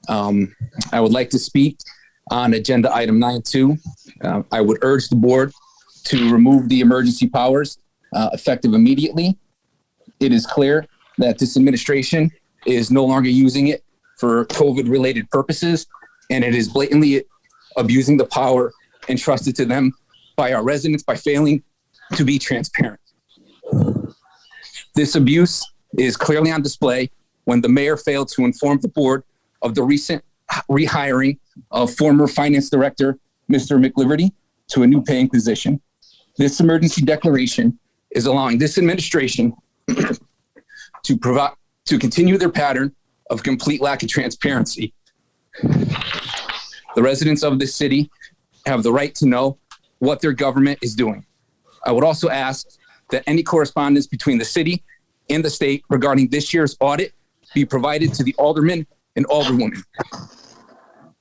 I would like to speak on agenda item 9.2. I would urge the board to remove the emergency powers effective immediately. It is clear that this administration is no longer using it for COVID-related purposes, and it is blatantly abusing the power entrusted to them by our residents by failing to be transparent. This abuse is clearly on display when the mayor failed to inform the board of the recent rehiring of former finance director, Mr. McLiberty, to a new paying position. This emergency declaration is allowing this administration to continue their pattern of complete lack of transparency. The residents of this city have the right to know what their government is doing. I would also ask that any correspondence between the city and the state regarding this year's audit be provided to the aldermen and alderwomen.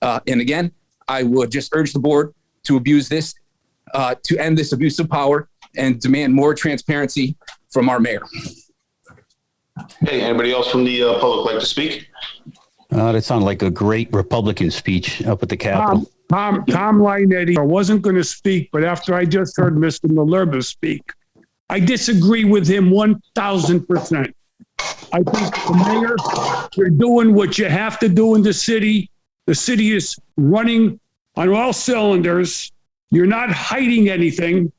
And again, I would just urge the board to to end this abuse of power and demand more transparency from our mayor. Hey, anybody else from the public like to speak? That sounded like a great Republican speech up at the Capitol. Tom Lionetti. I wasn't going to speak, but after I just heard Mr. Malerba speak, I disagree with him 1,000%. I think the mayor, you're doing what you have to do in the city. The city is running on all cylinders. You're not hiding anything.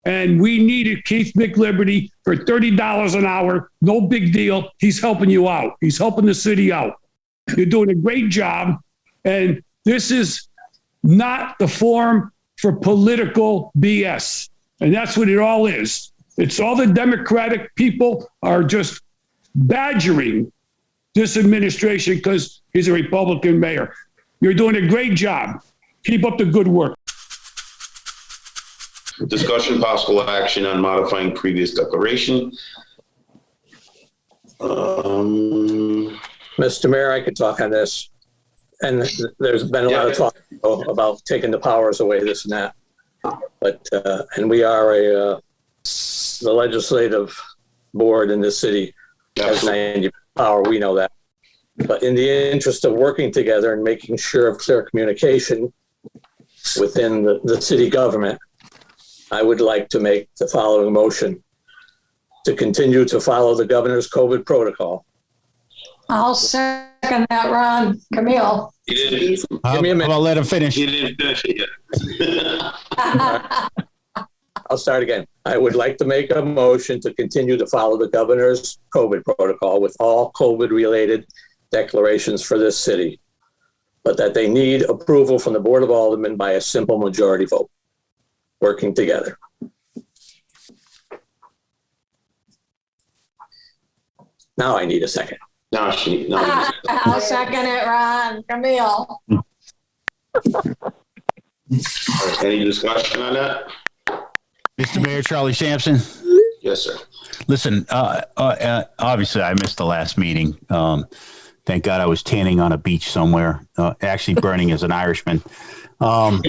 And we needed Keith McLiberty for $30 an hour. No big deal. He's helping you out. He's helping the city out. You're doing a great job. And this is not the forum for political BS. And that's what it all is. It's all the Democratic people are just badgering this administration because he's a Republican mayor. You're doing a great job. Keep up the good work. Discussion, possible action on modifying previous declaration. Mr. Mayor, I could talk on this. And there's been a lot of talk about taking the powers away, this and that. But, and we are the legislative board in this city has 90 power. We know that. But in the interest of working together and making sure of clear communication within the city government, I would like to make the following motion to continue to follow the governor's COVID protocol. I'll second that, Ron. Camille. Give me a minute. I'll let him finish. You didn't finish it yet. I'll start again. I would like to make a motion to continue to follow the governor's COVID protocol with all COVID-related declarations for this city, but that they need approval from the Board of Aldermen by a simple majority vote, working together. Now I need a second. I'll second it, Ron. Camille. Any discussion on that? Mr. Mayor, Charlie Sampson. Yes, sir. Listen, obviously I missed the last meeting. Thank God I was tanning on a beach somewhere, actually burning as an Irishman. But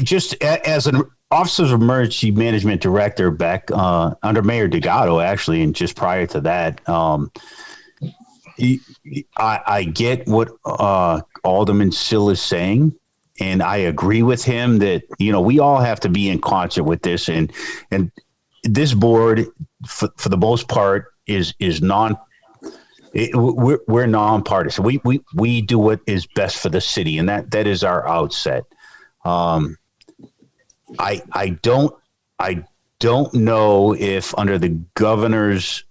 just as an Office of Emergency Management Director back under Mayor Delgado, actually, and just prior to that, I get what Alderman Sill is saying, and I agree with him that, you know, we all have to be in concert with this, and this board, for the most part, is we're nonpartisan. We do what is best for the city, and that is our outset. I don't know if under the governor's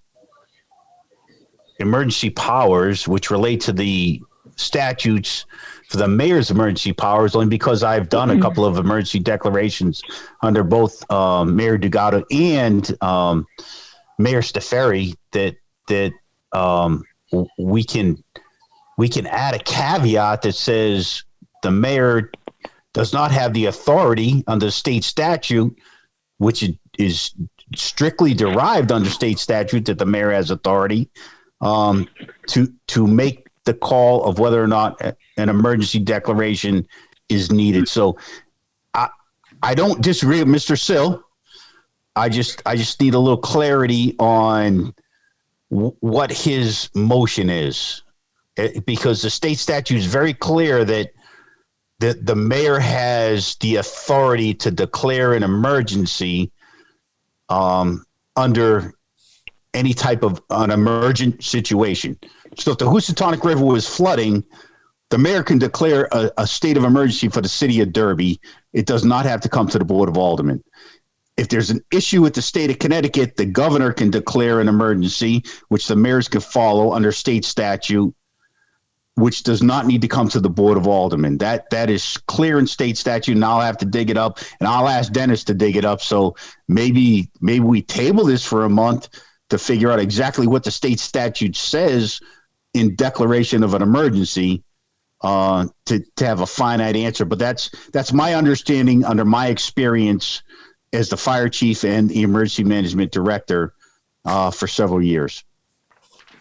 emergency powers, which relate to the statutes for the mayor's emergency powers, only because I've done a couple of emergency declarations under both Mayor Delgado and Mayor Steferi, that we can add a caveat that says the mayor does not have the authority under state statute, which is strictly derived under state statute, that the mayor has authority to make the call of whether or not an emergency declaration is needed. So I don't disagree with Mr. Sill. I just need a little clarity on what his motion is. because the state statute is very clear that the mayor has the authority to declare an emergency under any type of an emergent situation. So if the Housatonic River was flooding, the mayor can declare a state of emergency for the city of Derby. It does not have to come to the Board of Aldermen. If there's an issue with the state of Connecticut, the governor can declare an emergency, which the mayors can follow under state statute, which does not need to come to the Board of Aldermen. That is clear in state statute, and I'll have to dig it up, and I'll ask Dennis to dig it up. So maybe we table this for a month to figure out exactly what the state statute says in declaration of an emergency to have a finite answer. But that's my understanding under my experience as the fire chief and the emergency management director for several years.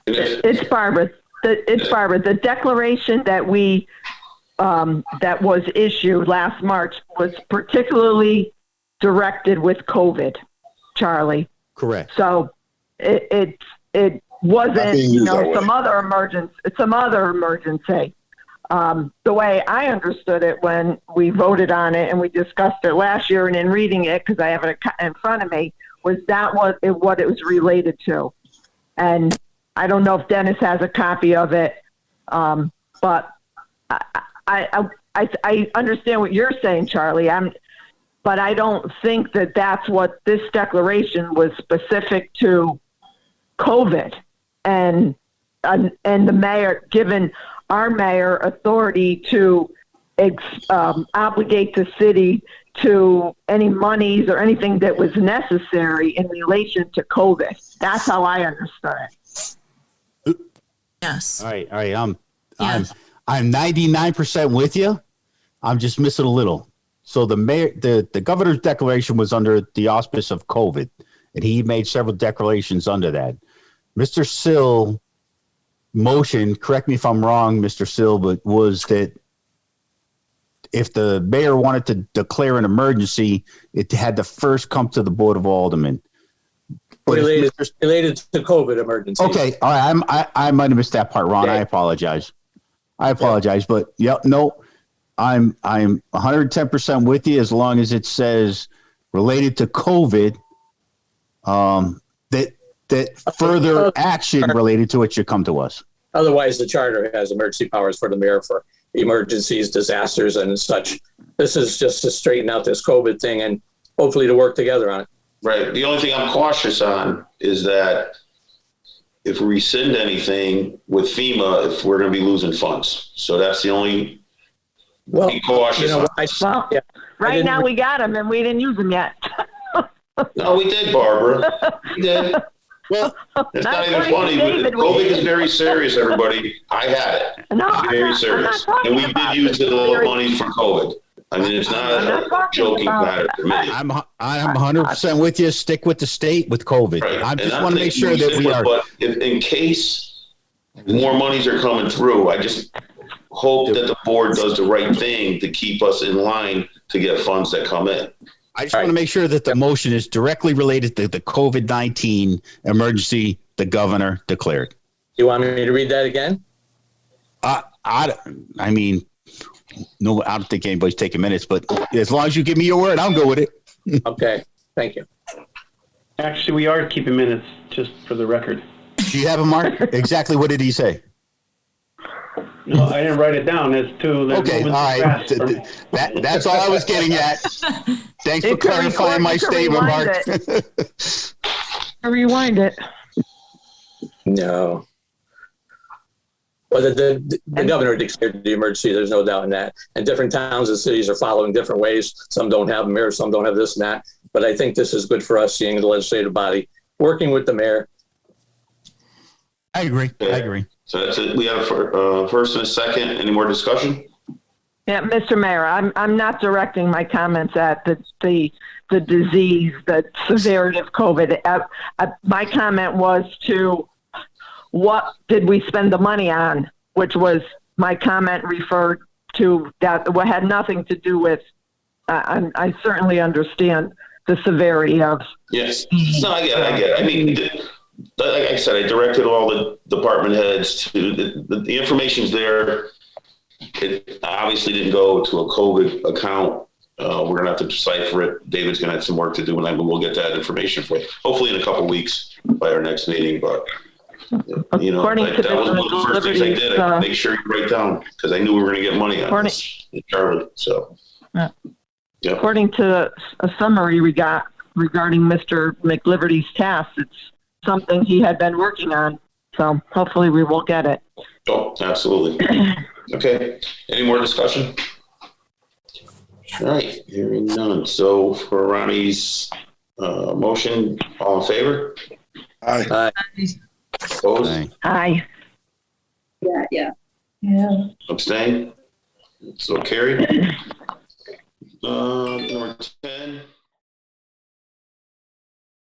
It's Barbara. The declaration that that was issued last March was particularly directed with COVID, Charlie. Correct. So it wasn't, some other emergency. The way I understood it when we voted on it and we discussed it last year, and in reading it, because I have it in front of me, was what it was related to. And I don't know if Dennis has a copy of it, but I understand what you're saying, Charlie. But I don't think that that's what this declaration was specific to COVID, and the mayor, given our mayor authority to obligate the city to any monies or anything that was necessary in relation to COVID. That's how I understood it. Yes. All right. I'm 99% with you. I'm just missing a little. So the governor's declaration was under the auspice of COVID, and he made several declarations under that. Mr. Sill motion, correct me if I'm wrong, Mr. Sill, but was that if the mayor wanted to declare an emergency, it had to first come to the Board of Aldermen. But related to COVID emergency. Okay, all right. I might have missed that part, Ron. Okay. I apologize. But no, I'm 110% with you as long as it says related to COVID. That further action related to it should come to us. Otherwise, the charter has emergency powers for the mayor for emergencies, disasters, and such. This is just to straighten out this COVID thing and hopefully to work together on it. Right. The only thing I'm cautious on is that if we rescind anything with FEMA, if we're going to be losing funds. So that's the only. Well, be cautious. Right now we got them and we didn't use them yet. No, we did, Barbara. We did. Well, it's not even funny. But COVID is very serious, everybody. I had it. No, very serious. And we did use the little money for COVID. I mean, it's not a joking matter for me. I'm 100% with you. Stick with the state with COVID. Right. I just want to make sure that we are. But if, in case more monies are coming through, I just hope that the board does the right thing to keep us in line to get funds that come in. I just want to make sure that the motion is directly related to the COVID-19 emergency the governor declared. You want me to read that again? I mean, no, I don't think anybody's taking minutes, but as long as you give me your word, I'll go with it. Okay, thank you. Actually, we are keeping minutes, just for the record. Do you have a Mark? Exactly what did he say? No, I didn't write it down. It's too. Okay, all right. That's all I was getting at. Thanks for clarifying my statement, Mark. Rewind it. No. Well, the governor declared the emergency. There's no doubt in that. And different towns and cities are following different ways. Some don't have mayor, some don't have this and that. But I think this is good for us, seeing the legislative body working with the mayor. I agree. So that's it. We have a first and a second. Any more discussion? Yeah, Mr. Mayor, I'm not directing my comments at the disease, the severity of COVID. My comment was to what did we spend the money on, which was my comment referred to that had nothing to do with. I certainly understand the severity of. Yes. No, I get it. I mean, like I said, I directed all the department heads to the information's there. It obviously didn't go to a COVID account. We're gonna have to decipher it. David's gonna have some work to do, and we'll get that information for you. Hopefully in a couple weeks by our next meeting. But you know, According to that was one of the first things I did. I make sure you write down because I knew we were gonna get money on this, Charlie. So, Yeah. Yep. According to a summary we got regarding Mr. McLiberty's tasks, it's something he had been working on. So hopefully we will get it. Oh, absolutely. Okay. Any more discussion? All right. Hearing none. So for Ronnie's motion, all in favor? Aye. Opposed? Aye. Yeah. Abstain? So carried. Number 10,